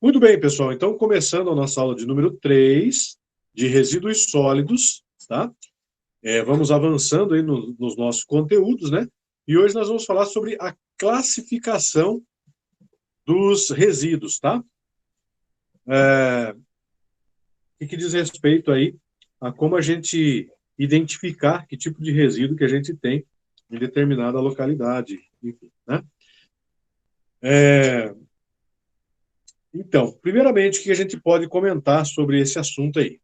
Muito bem, pessoal. Então, começando a nossa aula de número 3 de resíduos sólidos, tá? Vamos avançando aí nos nossos conteúdos, né? E hoje nós vamos falar sobre a classificação dos resíduos, tá? Que diz respeito aí a como a gente identificar que tipo de resíduo que a gente tem em determinada localidade, enfim, né? Então, primeiramente, o que a gente pode comentar sobre esse assunto aí?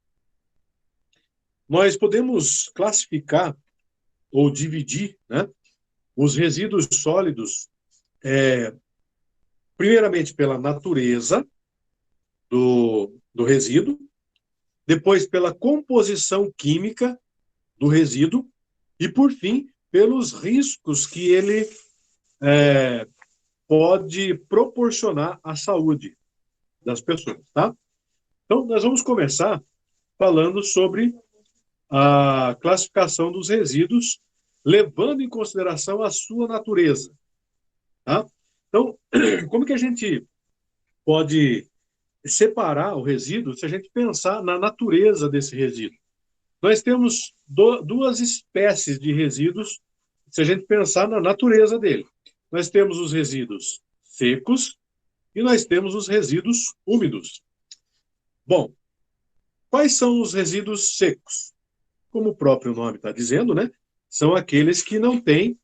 Nós podemos classificar ou dividir, né, os resíduos sólidos, primeiramente pela natureza do resíduo, depois pela composição química do resíduo e, por fim, pelos riscos que ele pode proporcionar à saúde das pessoas, tá? Então, nós vamos começar falando sobre a classificação dos resíduos, levando em consideração a sua natureza, tá? Então, como que a gente pode separar o resíduo se a gente pensar na natureza desse resíduo? Nós temos duas espécies de resíduos se a gente pensar na natureza dele. Nós temos os resíduos secos e nós temos os resíduos úmidos. Bom, quais são os resíduos secos? Como o próprio nome está dizendo, né? São aqueles que não têm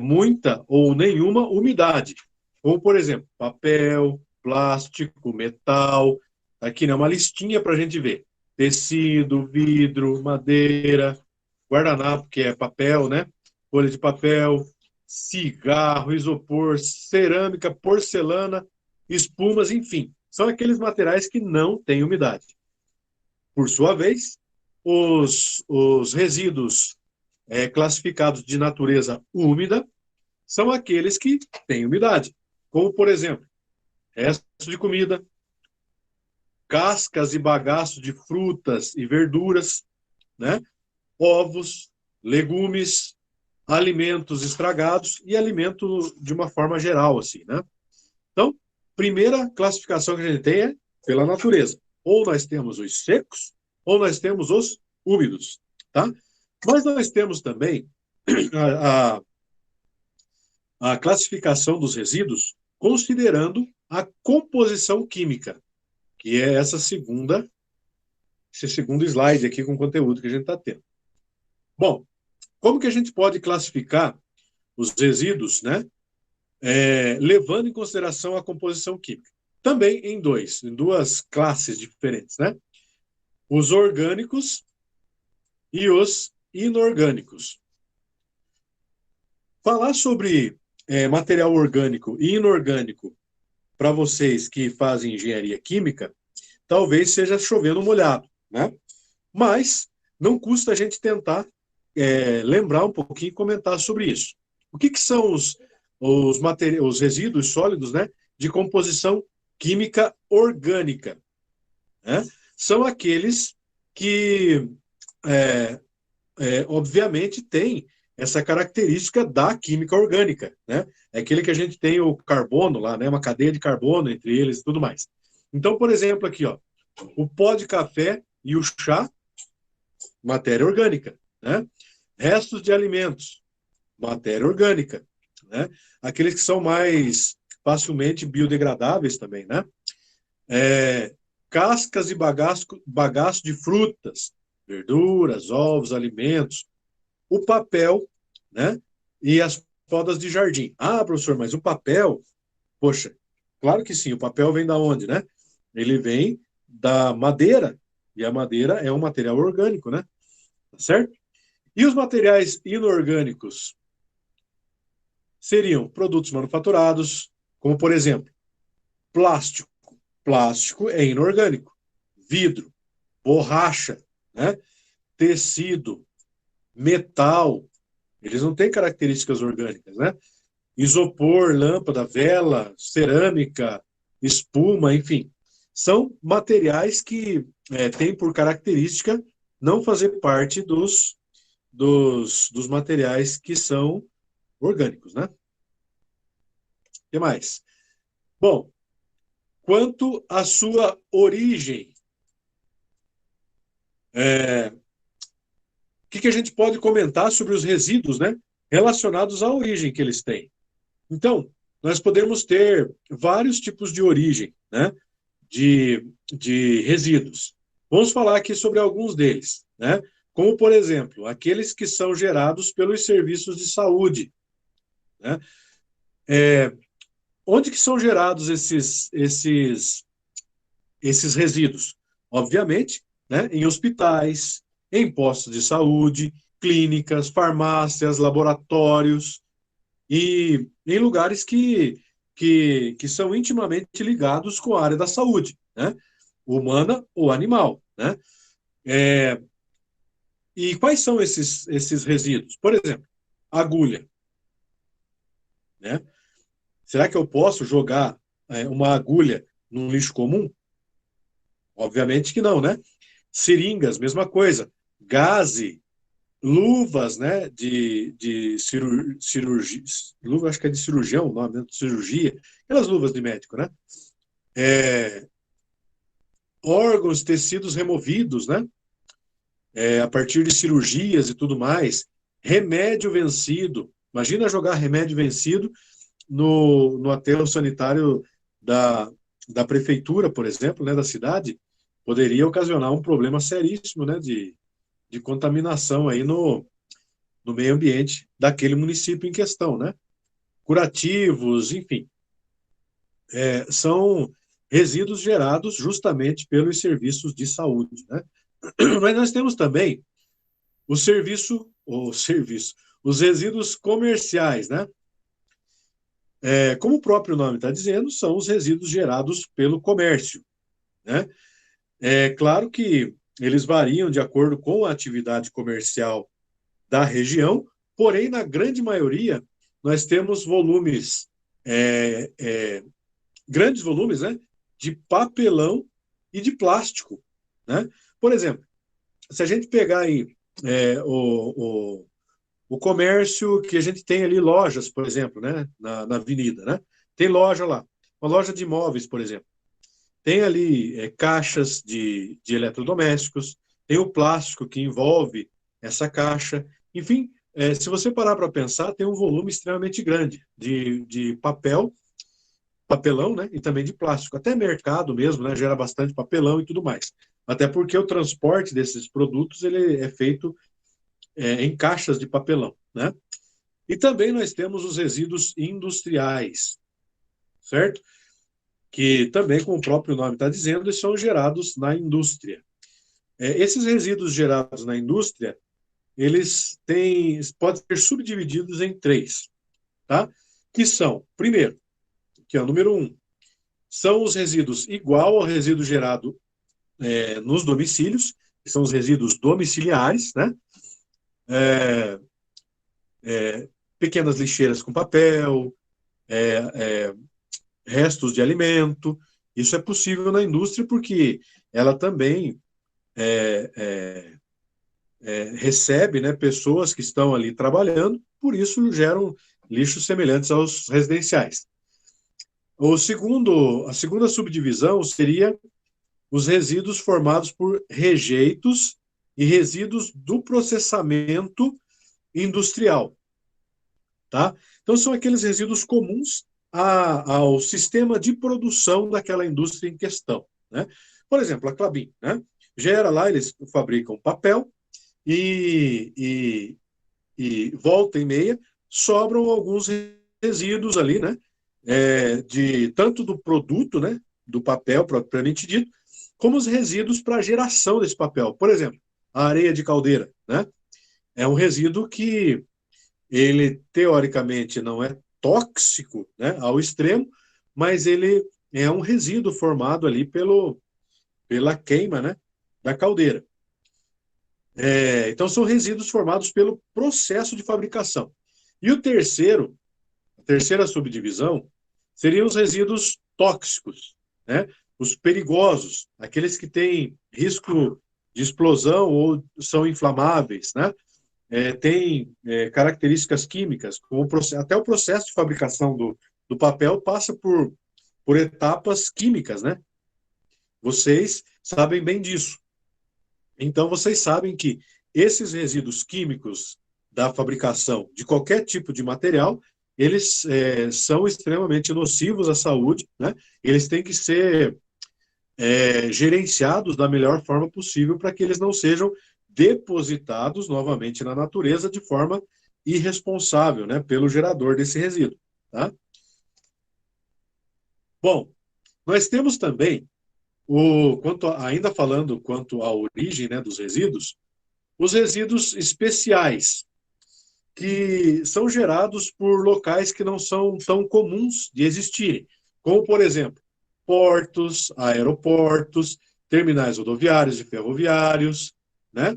muita ou nenhuma umidade. Como, por exemplo, papel, plástico, metal. Aqui, né, uma listinha para a gente ver. Tecido, vidro, madeira, guardanapo, que é papel, né? Folha de papel, cigarro, isopor, cerâmica, porcelana, espumas, enfim. São aqueles materiais que não têm umidade. Por sua vez, os resíduos classificados de natureza úmida são aqueles que têm umidade, como, por exemplo, restos de comida, cascas e bagaços de frutas e verduras, né? Ovos, legumes, alimentos estragados e alimento de uma forma geral, assim, né? Então, primeira classificação que a gente tem é pela natureza. Ou nós temos os secos, ou nós temos os úmidos, tá? Mas nós temos também a, a classificação dos resíduos considerando a composição química, que é esse segundo slide aqui com o conteúdo que a gente está tendo. Bom, como que a gente pode classificar os resíduos, né? Levando em consideração a composição química. Também em duas classes diferentes, né? Os orgânicos e os inorgânicos. Falar sobre material orgânico e inorgânico para vocês que fazem engenharia química, talvez seja chovendo molhado, né? Mas não custa a gente tentar lembrar um pouquinho e comentar sobre isso. O que são os resíduos sólidos, né, de composição química orgânica? Né? São aqueles que, obviamente, têm essa característica da química orgânica, né? É aquele que a gente tem o carbono lá, né? Uma cadeia de carbono entre eles e tudo mais. Então, por exemplo, aqui, ó, o pó de café e o chá, matéria orgânica, né? Restos de alimentos, matéria orgânica, né? Aqueles que são mais facilmente biodegradáveis também, né? Cascas e bagaço de frutas, verduras, ovos, alimentos, o papel, né? E as podas de jardim. Ah, professor, mas o papel, poxa, claro que sim, o papel vem da onde, né? Ele vem da madeira, e a madeira é um material orgânico, né? Tá certo? E os materiais inorgânicos seriam produtos manufaturados, como, por exemplo, plástico. Plástico é inorgânico. Vidro, borracha, né? Tecido, metal, eles não têm características orgânicas, né? Isopor, lâmpada, vela, cerâmica, espuma, enfim. São materiais que têm por característica não fazer parte dos materiais que são orgânicos, né? O que mais? Bom, quanto à sua origem. O que a gente pode comentar sobre os resíduos, né, relacionados à origem que eles têm? Então, nós podemos ter vários tipos de origem, né, de resíduos. Vamos falar aqui sobre alguns deles, né? Como, por exemplo, aqueles que são gerados pelos serviços de saúde, né? Onde que são gerados esses resíduos? Obviamente, né, em hospitais, em postos de saúde, clínicas, farmácias, laboratórios e em lugares que são intimamente ligados com a área da saúde, né? Humana ou animal, né? E quais são esses resíduos? Por exemplo, agulha, né? Será que eu posso jogar uma agulha no lixo comum? Obviamente que não, né? Seringas, mesma coisa. Gaze, luvas, né, de cirurgia, luva, acho que é de cirurgião, o nome, né, de cirurgia, aquelas luvas de médico, né? Órgãos, tecidos removidos, né? A partir de cirurgias e tudo mais. Remédio vencido. Imagina jogar remédio vencido no aterro sanitário da, da prefeitura, por exemplo, né, da cidade, poderia ocasionar um problema seríssimo, né, de contaminação aí no meio ambiente daquele município em questão, né? Curativos, enfim, são resíduos gerados justamente pelos serviços de saúde, né? Mas nós temos também os resíduos comerciais, né? Como o próprio nome está dizendo, são os resíduos gerados pelo comércio, né? É claro que eles variam de acordo com a atividade comercial da região, porém, na grande maioria, nós temos volumes, grandes volumes, né, de papelão e de plástico, né? Por exemplo, se a gente pegar aí o comércio que a gente tem ali, lojas, por exemplo, né, na avenida, né? Tem loja lá, uma loja de imóveis, por exemplo. Tem ali caixas de eletrodomésticos, tem o plástico que envolve essa caixa. Enfim, se você parar para pensar, tem um volume extremamente grande de papelão, né, e também de plástico. Até mercado mesmo, né, gera bastante papelão e tudo mais. Até porque o transporte desses produtos ele é feito em caixas de papelão, né? E também nós temos os resíduos industriais, certo? Que também, como o próprio nome está dizendo, eles são gerados na indústria. Esses resíduos gerados na indústria, eles podem ser subdivididos em três, tá? Que são, primeiro, que é o número 1, são os resíduos igual ao resíduo gerado nos domicílios, que são os resíduos domiciliares, né? Pequenas lixeiras com papel, restos de alimento. Isso é possível na indústria porque ela também recebe, né, pessoas que estão ali trabalhando, por isso geram lixos semelhantes aos residenciais. A segunda subdivisão seria os resíduos formados por rejeitos e resíduos do processamento industrial, tá? Então são aqueles resíduos comuns ao sistema de produção daquela indústria em questão, né? Por exemplo, a Klabin, né? Gera lá, eles fabricam papel e volta e meia sobram alguns resíduos ali, né? Tanto do produto, né? Do papel propriamente dito, como os resíduos para a geração desse papel. Por exemplo, a areia de caldeira, né? É um resíduo que ele teoricamente não é tóxico, né, ao extremo, mas ele é um resíduo formado ali pela queima, né, da caldeira. Então são resíduos formados pelo processo de fabricação. E a terceira subdivisão, seriam os resíduos tóxicos, né, os perigosos, aqueles que têm risco de explosão ou são inflamáveis, né? Tem características químicas, como até o processo de fabricação do papel passa por etapas químicas, né? Vocês sabem bem disso. Então, vocês sabem que esses resíduos químicos da fabricação de qualquer tipo de material, eles são extremamente nocivos à saúde, né? Eles têm que ser gerenciados da melhor forma possível para que eles não sejam depositados novamente na natureza de forma irresponsável, né, pelo gerador desse resíduo, tá? Bom, nós temos também ainda falando quanto à origem, né, dos resíduos, os resíduos especiais, que são gerados por locais que não são tão comuns de existirem, como, por exemplo, portos, aeroportos, terminais rodoviários e ferroviários, né?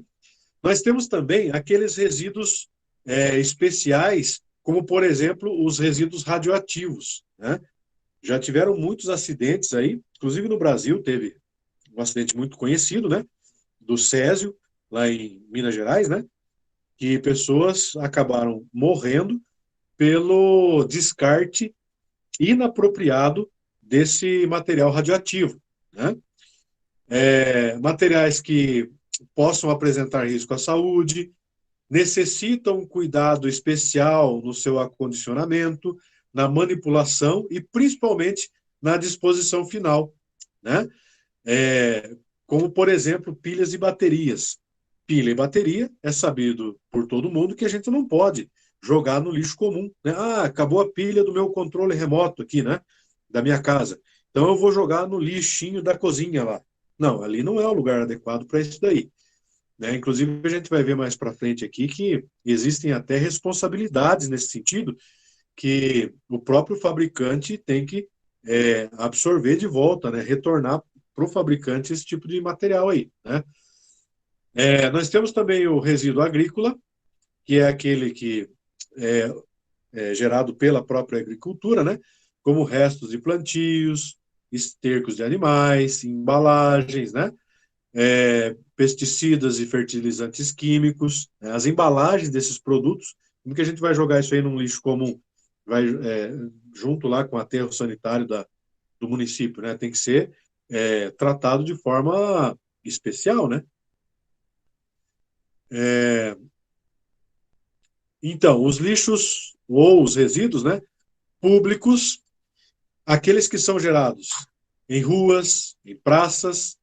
Nós temos também aqueles resíduos especiais, como, por exemplo, os resíduos radioativos, né? Já tiveram muitos acidentes aí, inclusive no Brasil teve um acidente muito conhecido, né? Do Césio, lá em Minas Gerais, né? Que pessoas acabaram morrendo pelo descarte inapropriado desse material radioativo, né? Materiais que possam apresentar risco à saúde, necessitam um cuidado especial no seu acondicionamento, na manipulação e principalmente na disposição final, né? Como, por exemplo, pilhas e baterias. Pilha e bateria é sabido por todo mundo que a gente não pode jogar no lixo comum, né? Ah, acabou a pilha do meu controle remoto aqui, né? Da minha casa. Então eu vou jogar no lixinho da cozinha lá. Não, ali não é o lugar adequado para isso daí, né? Inclusive, a gente vai ver mais para frente aqui que existem até responsabilidades nesse sentido, que o próprio fabricante tem que absorver de volta, né? Retornar para o fabricante esse tipo de material aí, né? Nós temos também o resíduo agrícola, que é aquele que é gerado pela própria agricultura, né? Como restos de plantios, estercos de animais, embalagens, né? Pesticidas e fertilizantes químicos, né? As embalagens desses produtos, como que a gente vai jogar isso aí num lixo comum? Vai junto lá com o aterro sanitário do município, né? Tem que ser tratado de forma especial, né? Então, os lixos ou os resíduos, né, públicos, aqueles que são gerados em ruas, em praças,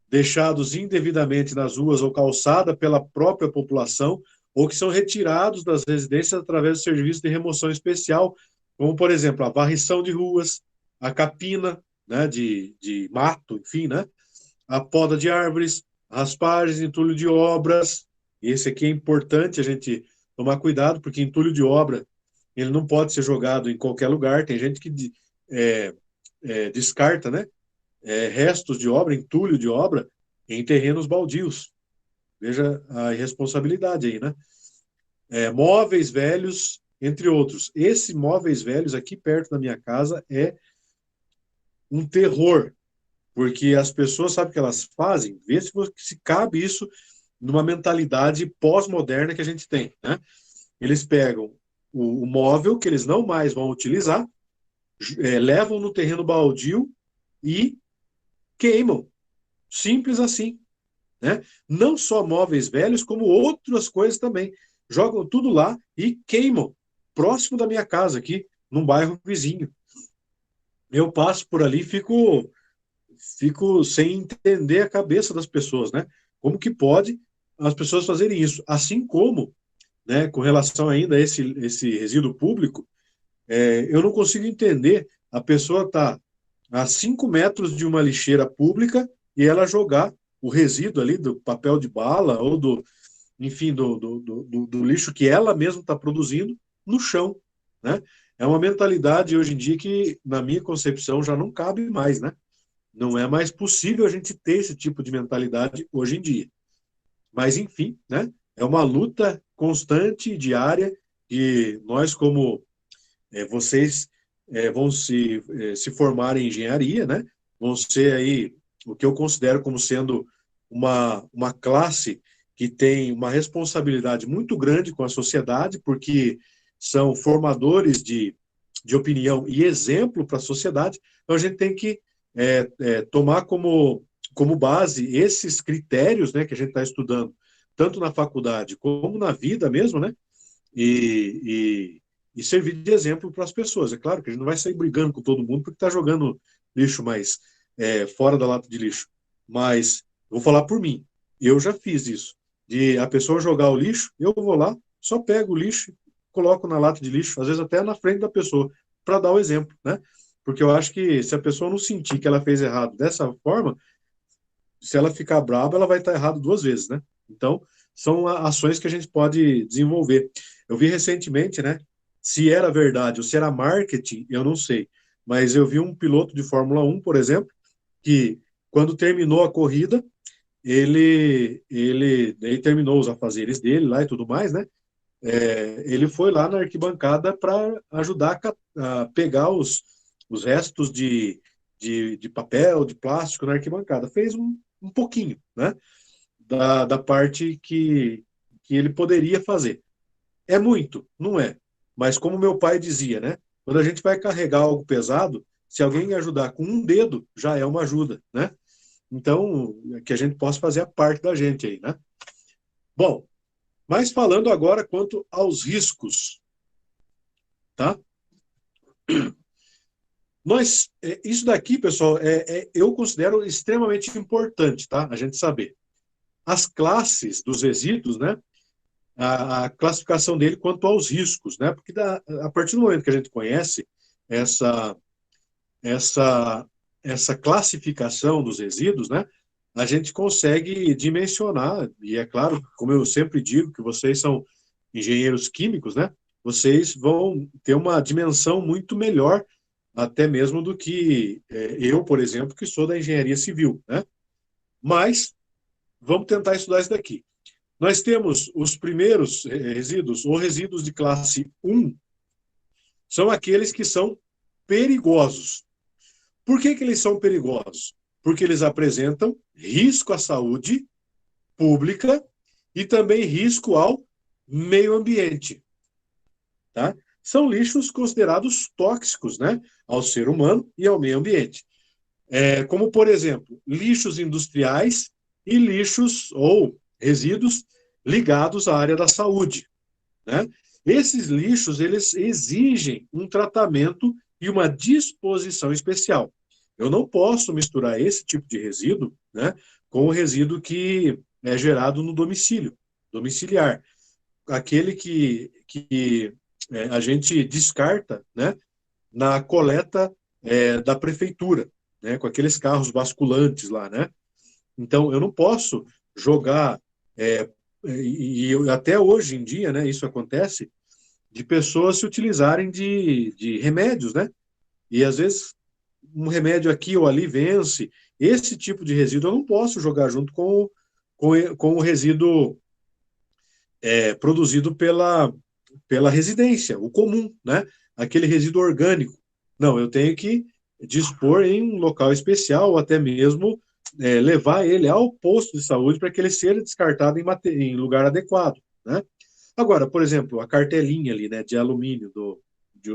deixados indevidamente nas ruas ou calçada pela própria população, ou que são retirados das residências através do serviço de remoção especial, como, por exemplo, a varrição de ruas, a capina, né, de mato, enfim, né, a poda de árvores, raspagens, entulho de obras. Esse aqui é importante a gente tomar cuidado, porque entulho de obra ele não pode ser jogado em qualquer lugar. Tem gente que descarta, né, restos de obra, entulho de obra, em terrenos baldios. Veja a irresponsabilidade aí, né? Móveis velhos, entre outros. Esses móveis velhos aqui perto da minha casa é um terror, porque as pessoas sabem o que elas fazem, vê se cabe isso numa mentalidade pós-moderna que a gente tem, né? Eles pegam o móvel que eles não mais vão utilizar, levam no terreno baldio e queimam. Simples assim, né? Não só móveis velhos, como outras coisas também. Jogam tudo lá e queimam, próximo da minha casa aqui, num bairro vizinho. Eu passo por ali e fico sem entender a cabeça das pessoas, né? Como que pode as pessoas fazerem isso? Assim como, né, com relação ainda a esse resíduo público, eu não consigo entender a pessoa estar a 5 metros de uma lixeira pública e ela jogar o resíduo ali do papel de bala ou enfim, do lixo que ela mesma está produzindo no chão, né? É uma mentalidade hoje em dia que, na minha concepção, já não cabe mais, né? Não é mais possível a gente ter esse tipo de mentalidade hoje em dia. Mas, enfim, né? É uma luta constante e diária e nós, como vocês vão se formar em engenharia, né? Vão ser aí o que eu considero como sendo uma classe que tem uma responsabilidade muito grande com a sociedade, porque são formadores de opinião e exemplo para a sociedade, então a gente tem que tomar como base esses critérios, né, que a gente está estudando, tanto na faculdade como na vida mesmo, né, e servir de exemplo para as pessoas. É claro que a gente não vai sair brigando com todo mundo porque está jogando lixo mais fora da lata de lixo, mas vou falar por mim, eu já fiz isso, de a pessoa jogar o lixo, eu vou lá, só pego o lixo, coloco na lata de lixo, às vezes até na frente da pessoa, para dar o exemplo, né? Porque eu acho que se a pessoa não sentir que ela fez errado dessa forma, se ela ficar brava, ela vai estar errado duas vezes, né? Então, são ações que a gente pode desenvolver. Eu vi recentemente, né? Se era verdade ou se era marketing, eu não sei. Mas eu vi um piloto de Fórmula 1, por exemplo, que quando terminou a corrida, ele terminou os afazeres dele lá e tudo mais, né? Ele foi lá na arquibancada para ajudar a pegar os restos de papel, de plástico na arquibancada. Fez um pouquinho, né? Da parte que ele poderia fazer. É muito? Não é. Mas como meu pai dizia, né? Quando a gente vai carregar algo pesado, se alguém ajudar com um dedo, já é uma ajuda, né? Então, que a gente possa fazer a parte da gente aí, né? Bom, mas falando agora quanto aos riscos, tá? Isso daqui, pessoal, eu considero extremamente importante, tá? A gente saber. As classes dos resíduos, né? A classificação dele quanto aos riscos, né? Porque a partir do momento que a gente conhece essa, essa, essa classificação dos resíduos, né? A gente consegue dimensionar, e é claro, como eu sempre digo, que vocês são engenheiros químicos, né? Vocês vão ter uma dimensão muito melhor, até mesmo do que eu, por exemplo, que sou da engenharia civil, né? Mas vamos tentar estudar isso daqui. Nós temos os primeiros resíduos, ou resíduos de classe 1, são aqueles que são perigosos. Por que eles são perigosos? Porque eles apresentam risco à saúde pública e também risco ao meio ambiente. Tá? São lixos considerados tóxicos, né, ao ser humano e ao meio ambiente. Como, por exemplo, lixos industriais e lixos ou resíduos ligados à área da saúde, né? Esses lixos, eles exigem um tratamento e uma disposição especial. Eu não posso misturar esse tipo de resíduo, né, com o resíduo que é gerado no domicílio, domiciliar. Aquele que a gente descarta, né, na coleta da prefeitura, né, com aqueles carros basculantes lá, né? Então, eu não posso jogar, até hoje em dia, né, isso acontece, de pessoas se utilizarem de remédios, né? E às vezes um remédio aqui ou ali vence. Esse tipo de resíduo eu não posso jogar junto com o resíduo produzido pela residência, o comum, né? Aquele resíduo orgânico. Não, eu tenho que dispor em um local especial, ou até mesmo levar ele ao posto de saúde para que ele seja descartado em lugar adequado, né? Agora, por exemplo, a cartelinha ali, né, de alumínio de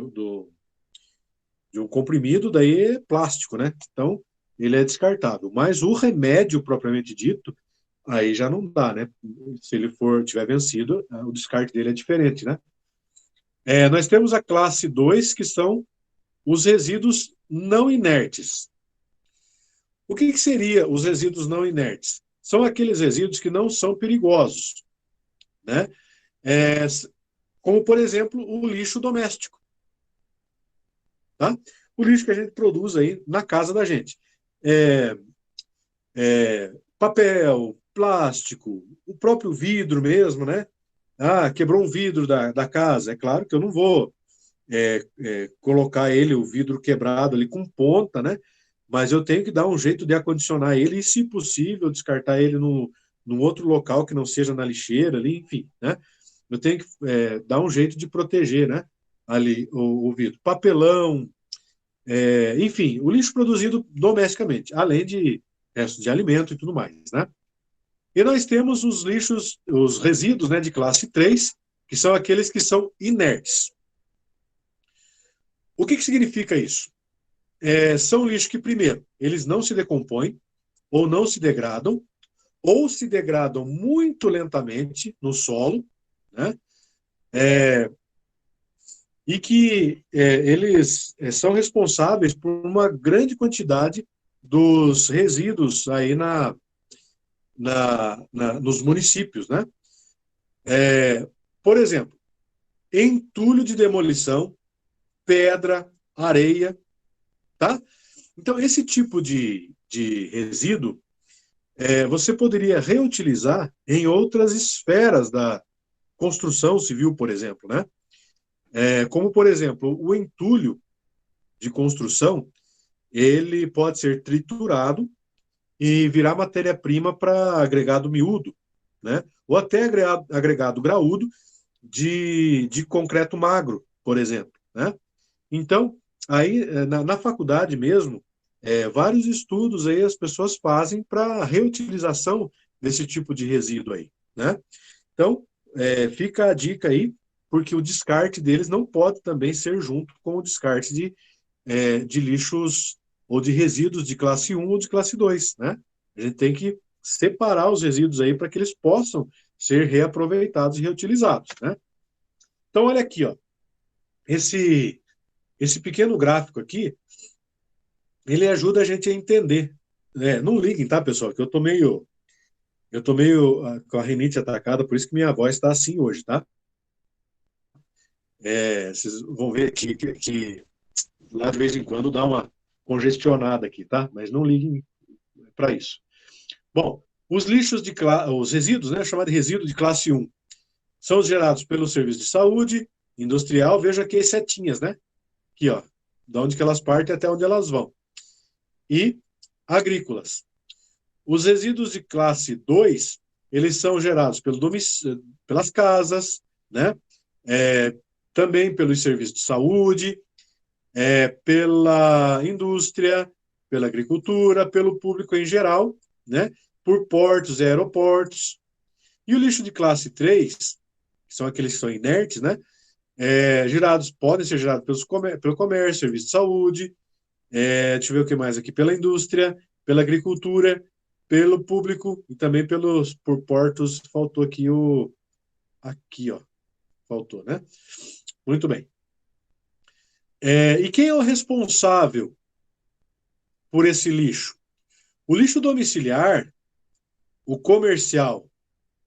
um comprimido, daí é plástico, né? Então, ele é descartável. Mas o remédio propriamente dito, aí já não dá, né? Se ele tiver vencido, o descarte dele é diferente, né? Nós temos a classe 2, que são os resíduos não inertes. O que seria os resíduos não inertes? São aqueles resíduos que não são perigosos, né? É, como, por exemplo, o lixo doméstico, tá? O lixo que a gente produz aí na casa da gente. É, papel, plástico, o próprio vidro mesmo, né? Ah, quebrou um vidro da casa. É claro que eu não vou colocar ele, o vidro quebrado ali com ponta, né? Mas eu tenho que dar um jeito de acondicionar ele e, se possível, descartar ele num outro local que não seja na lixeira ali, enfim, né? Eu tenho que dar um jeito de proteger, né? Ali o vidro. Papelão, enfim, o lixo produzido domesticamente, além de restos de alimento e tudo mais, né? E nós temos os lixos, os resíduos, né, de classe 3, que são aqueles que são inertes. O que significa isso? São lixos que, primeiro, eles não se decompõem, ou não se degradam, ou se degradam muito lentamente no solo, né? E que eles são responsáveis por uma grande quantidade dos resíduos aí nos municípios, né? Por exemplo, entulho de demolição, pedra, areia, tá? Então, esse tipo de resíduo você poderia reutilizar em outras esferas da construção civil, por exemplo, né? Como, por exemplo, o entulho de construção, ele pode ser triturado e virar matéria-prima para agregado miúdo, né? Ou até agregado graúdo de concreto magro, por exemplo, né? Então, aí, na faculdade mesmo, vários estudos aí as pessoas fazem para reutilização desse tipo de resíduo aí, né? Então, fica a dica aí, porque o descarte deles não pode também ser junto com o descarte de lixos ou de resíduos de classe 1 ou de classe 2, né? A gente tem que separar os resíduos aí para que eles possam ser reaproveitados e reutilizados, né? Então, olha aqui, ó, esse pequeno gráfico aqui, ele ajuda a gente a entender. Não liguem, tá, pessoal, que eu tô meio com a rinite atacada, por isso que minha voz está assim hoje, tá? Vocês vão ver que lá de vez em quando dá uma congestionada aqui, tá? Mas não liguem para isso. Bom, os resíduos, né, chamado de resíduo de classe 1, são gerados pelo serviço de saúde, industrial, veja aqui as setinhas, né? Aqui, ó, de onde que elas partem até onde elas vão. E agrícolas. Os resíduos de classe 2, eles são gerados pelas casas, né? Também pelos serviços de saúde, pela indústria, pela agricultura, pelo público em geral, né? Por portos e aeroportos. E o lixo de classe 3, que são aqueles que são inertes, né? Podem ser gerados pelo comércio, serviço de saúde, deixa eu ver o que mais aqui, pela indústria, pela agricultura, pelo público e também por portos. Faltou aqui, ó, faltou, né? Muito bem. E quem é o responsável por esse lixo? O lixo domiciliar, o comercial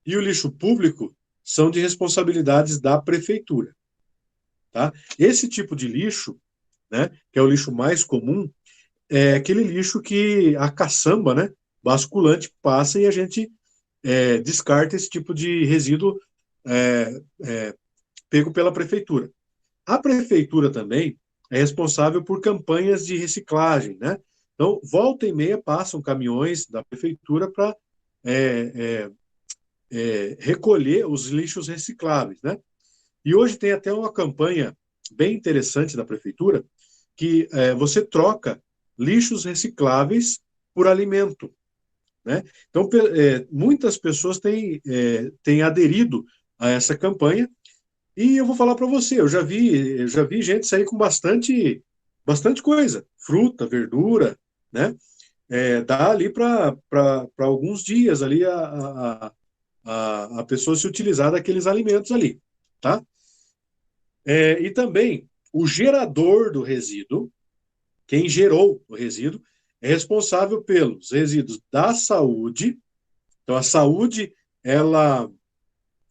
e o lixo público são de responsabilidades da prefeitura, tá? Esse tipo de lixo, né, que é o lixo mais comum, é aquele lixo que a caçamba, né, basculante passa e a gente descarta esse tipo de resíduo pego pela prefeitura. A prefeitura também é responsável por campanhas de reciclagem, né? Então, volta e meia passam caminhões da prefeitura para recolher os lixos recicláveis, né? E hoje tem até uma campanha bem interessante da prefeitura que você troca lixos recicláveis por alimento, né? Então, muitas pessoas têm aderido a essa campanha e eu vou falar para você, eu já vi gente sair com bastante coisa, fruta, verdura, né? Dá ali para alguns dias ali a pessoa se utilizar daqueles alimentos ali, tá? E também o gerador do resíduo, quem gerou o resíduo, é responsável pelos resíduos da saúde. Então, a saúde, ela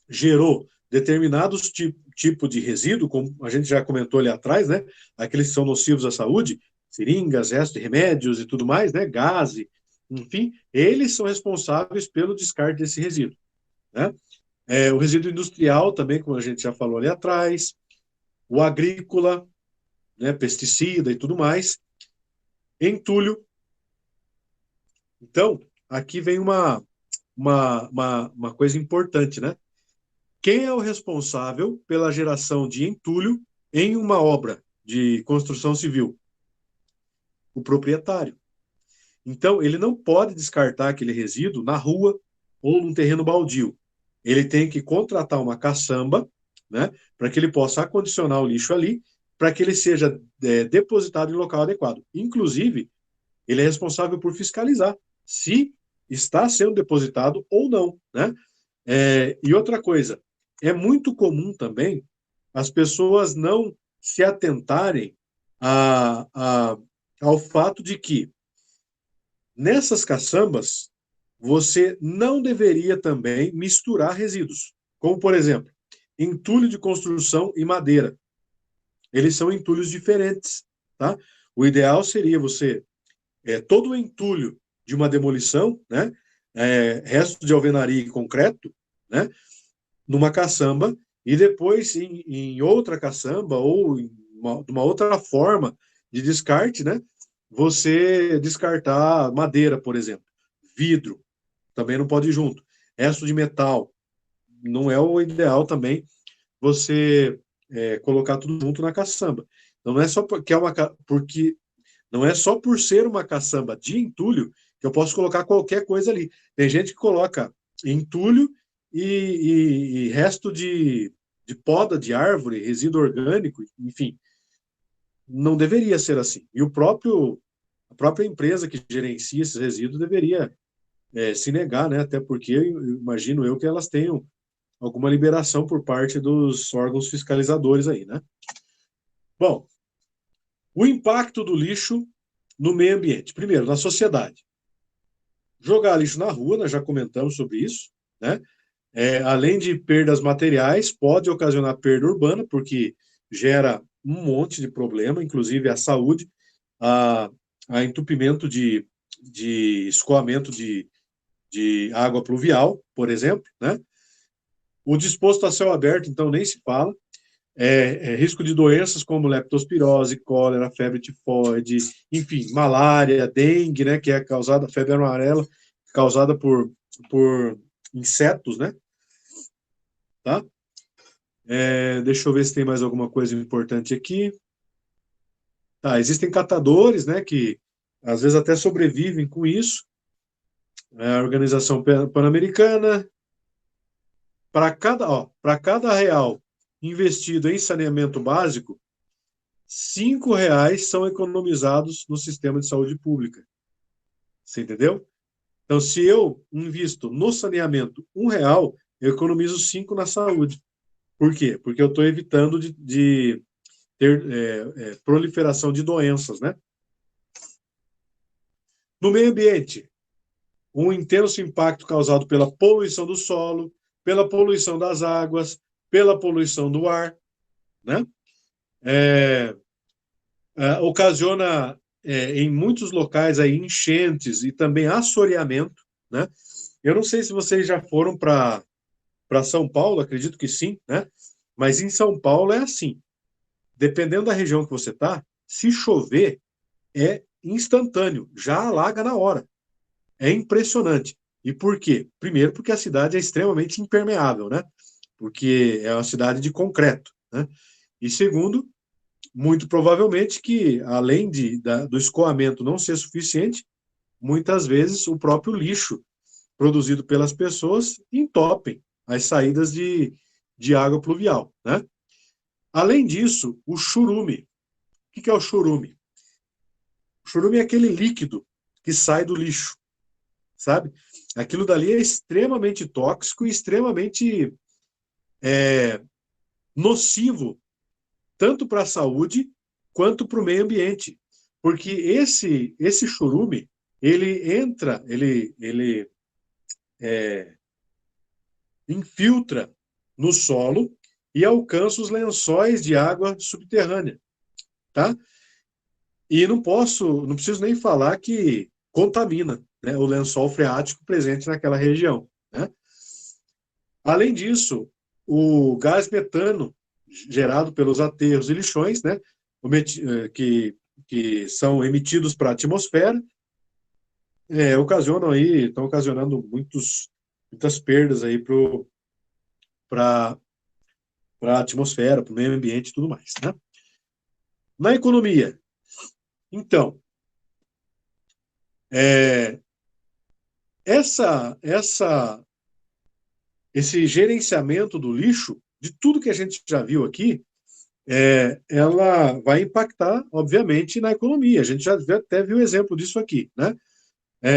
gerou determinados tipos de resíduo, como a gente já comentou ali atrás, né? Aqueles que são nocivos à saúde, seringas, restos de remédios e tudo mais, né? Gás, enfim, eles são responsáveis pelo descarte desse resíduo, né? O resíduo industrial também, como a gente já falou ali atrás, o agrícola, né? Pesticida e tudo mais, entulho. Então, aqui vem uma coisa importante, né? Quem é o responsável pela geração de entulho em uma obra de construção civil? O proprietário. Então, ele não pode descartar aquele resíduo na rua ou num terreno baldio. Ele tem que contratar uma caçamba, né, para que ele possa acondicionar o lixo ali, para que ele seja depositado em local adequado. Inclusive, ele é responsável por fiscalizar se está sendo depositado ou não, né? E outra coisa, é muito comum também as pessoas não se atentarem ao fato de que nessas caçambas você não deveria também misturar resíduos, como por exemplo, entulho de construção e madeira. Eles são entulhos diferentes, tá? O ideal seria você todo o entulho de uma demolição, né? Resto de alvenaria e concreto, né? Numa caçamba e depois em outra caçamba ou de uma outra forma de descarte, né? Você descartar madeira, por exemplo, vidro, também não pode ir junto. Resto de metal, não é o ideal também você colocar tudo junto na caçamba. Então, não é só porque porque não é só por ser uma caçamba de entulho que eu posso colocar qualquer coisa ali. Tem gente que coloca entulho e resto de poda de árvore, resíduo orgânico, enfim. Não deveria ser assim. E a própria empresa que gerencia esses resíduos deveria se negar, né? Até porque imagino eu que elas tenham alguma liberação por parte dos órgãos fiscalizadores aí, né? Bom, o impacto do lixo no meio ambiente. Primeiro, na sociedade. Jogar lixo na rua, nós já comentamos sobre isso, né? Além de perdas materiais, pode ocasionar perda urbana, porque gera um monte de problema, inclusive a saúde, a, a entupimento de escoamento de água pluvial, por exemplo, né? O disposto a céu aberto, então, nem se fala. Risco de doenças como leptospirose, cólera, febre tifoide, enfim, malária, dengue, né, que é causada, febre amarela, causada por insetos, né? Tá? Deixa eu ver se tem mais alguma coisa importante aqui. Tá, existem catadores, né, que às vezes até sobrevivem com isso. A Organização Pan-Americana, para cada real investido em saneamento básico, R$ 5 são economizados no sistema de saúde pública. Você entendeu? Então, se eu invisto no saneamento R$ 1, eu economizo 5 na saúde. Por quê? Porque eu estou evitando de ter proliferação de doenças, né? No meio ambiente, um intenso impacto causado pela poluição do solo, pela poluição das águas, pela poluição do ar, né? Ocasiona em muitos locais aí enchentes e também assoreamento, né? Eu não sei se vocês já foram para São Paulo, acredito que sim, né? Mas em São Paulo é assim. Dependendo da região que você está, se chover, é instantâneo, já alaga na hora. É impressionante. E por quê? Primeiro, porque a cidade é extremamente impermeável, né? Porque é uma cidade de concreto, né? E segundo, muito provavelmente que, além do escoamento não ser suficiente, muitas vezes o próprio lixo produzido pelas pessoas entopem as saídas de água pluvial, né? Além disso, o churume. O que é o churume? O churume é aquele líquido que sai do lixo, sabe? Aquilo dali é extremamente tóxico e extremamente nocivo, tanto para a saúde quanto para o meio ambiente. Porque esse churume, ele entra, ele infiltra no solo e alcança os lençóis de água subterrânea, tá? E não preciso nem falar que contamina, né, o lençol freático presente naquela região, né? Além disso, o gás metano gerado pelos aterros e lixões, né, que são emitidos para a atmosfera, estão ocasionando muitas perdas aí para a atmosfera, para o meio ambiente e tudo mais, né? Na economia, então, é, essa, essa, esse gerenciamento do lixo, de tudo que a gente já viu aqui, ela vai impactar, obviamente, na economia. A gente já até viu exemplo disso aqui, né?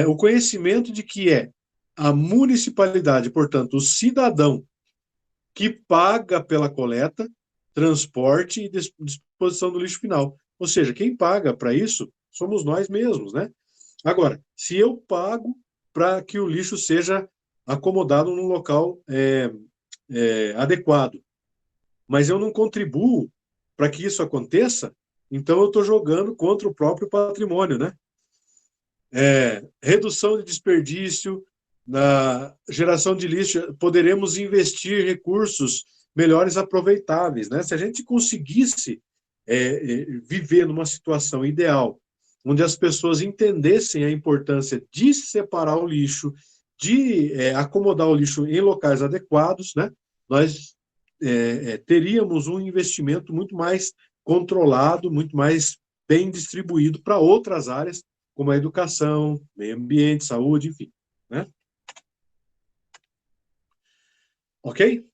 O conhecimento de que é a municipalidade, portanto, o cidadão que paga pela coleta, transporte e disposição do lixo final. Ou seja, quem paga para isso somos nós mesmos, né? Agora, se eu pago para que o lixo seja acomodado num local adequado, mas eu não contribuo para que isso aconteça, então eu estou jogando contra o próprio patrimônio, né? Redução de desperdício, na geração de lixo, poderemos investir recursos melhores aproveitáveis, né? Se a gente conseguisse viver numa situação ideal, onde as pessoas entendessem a importância de separar o lixo, de acomodar o lixo em locais adequados, né? Nós teríamos um investimento muito mais controlado, muito mais bem distribuído para outras áreas, como a educação, meio ambiente, saúde, enfim. Né? Ok?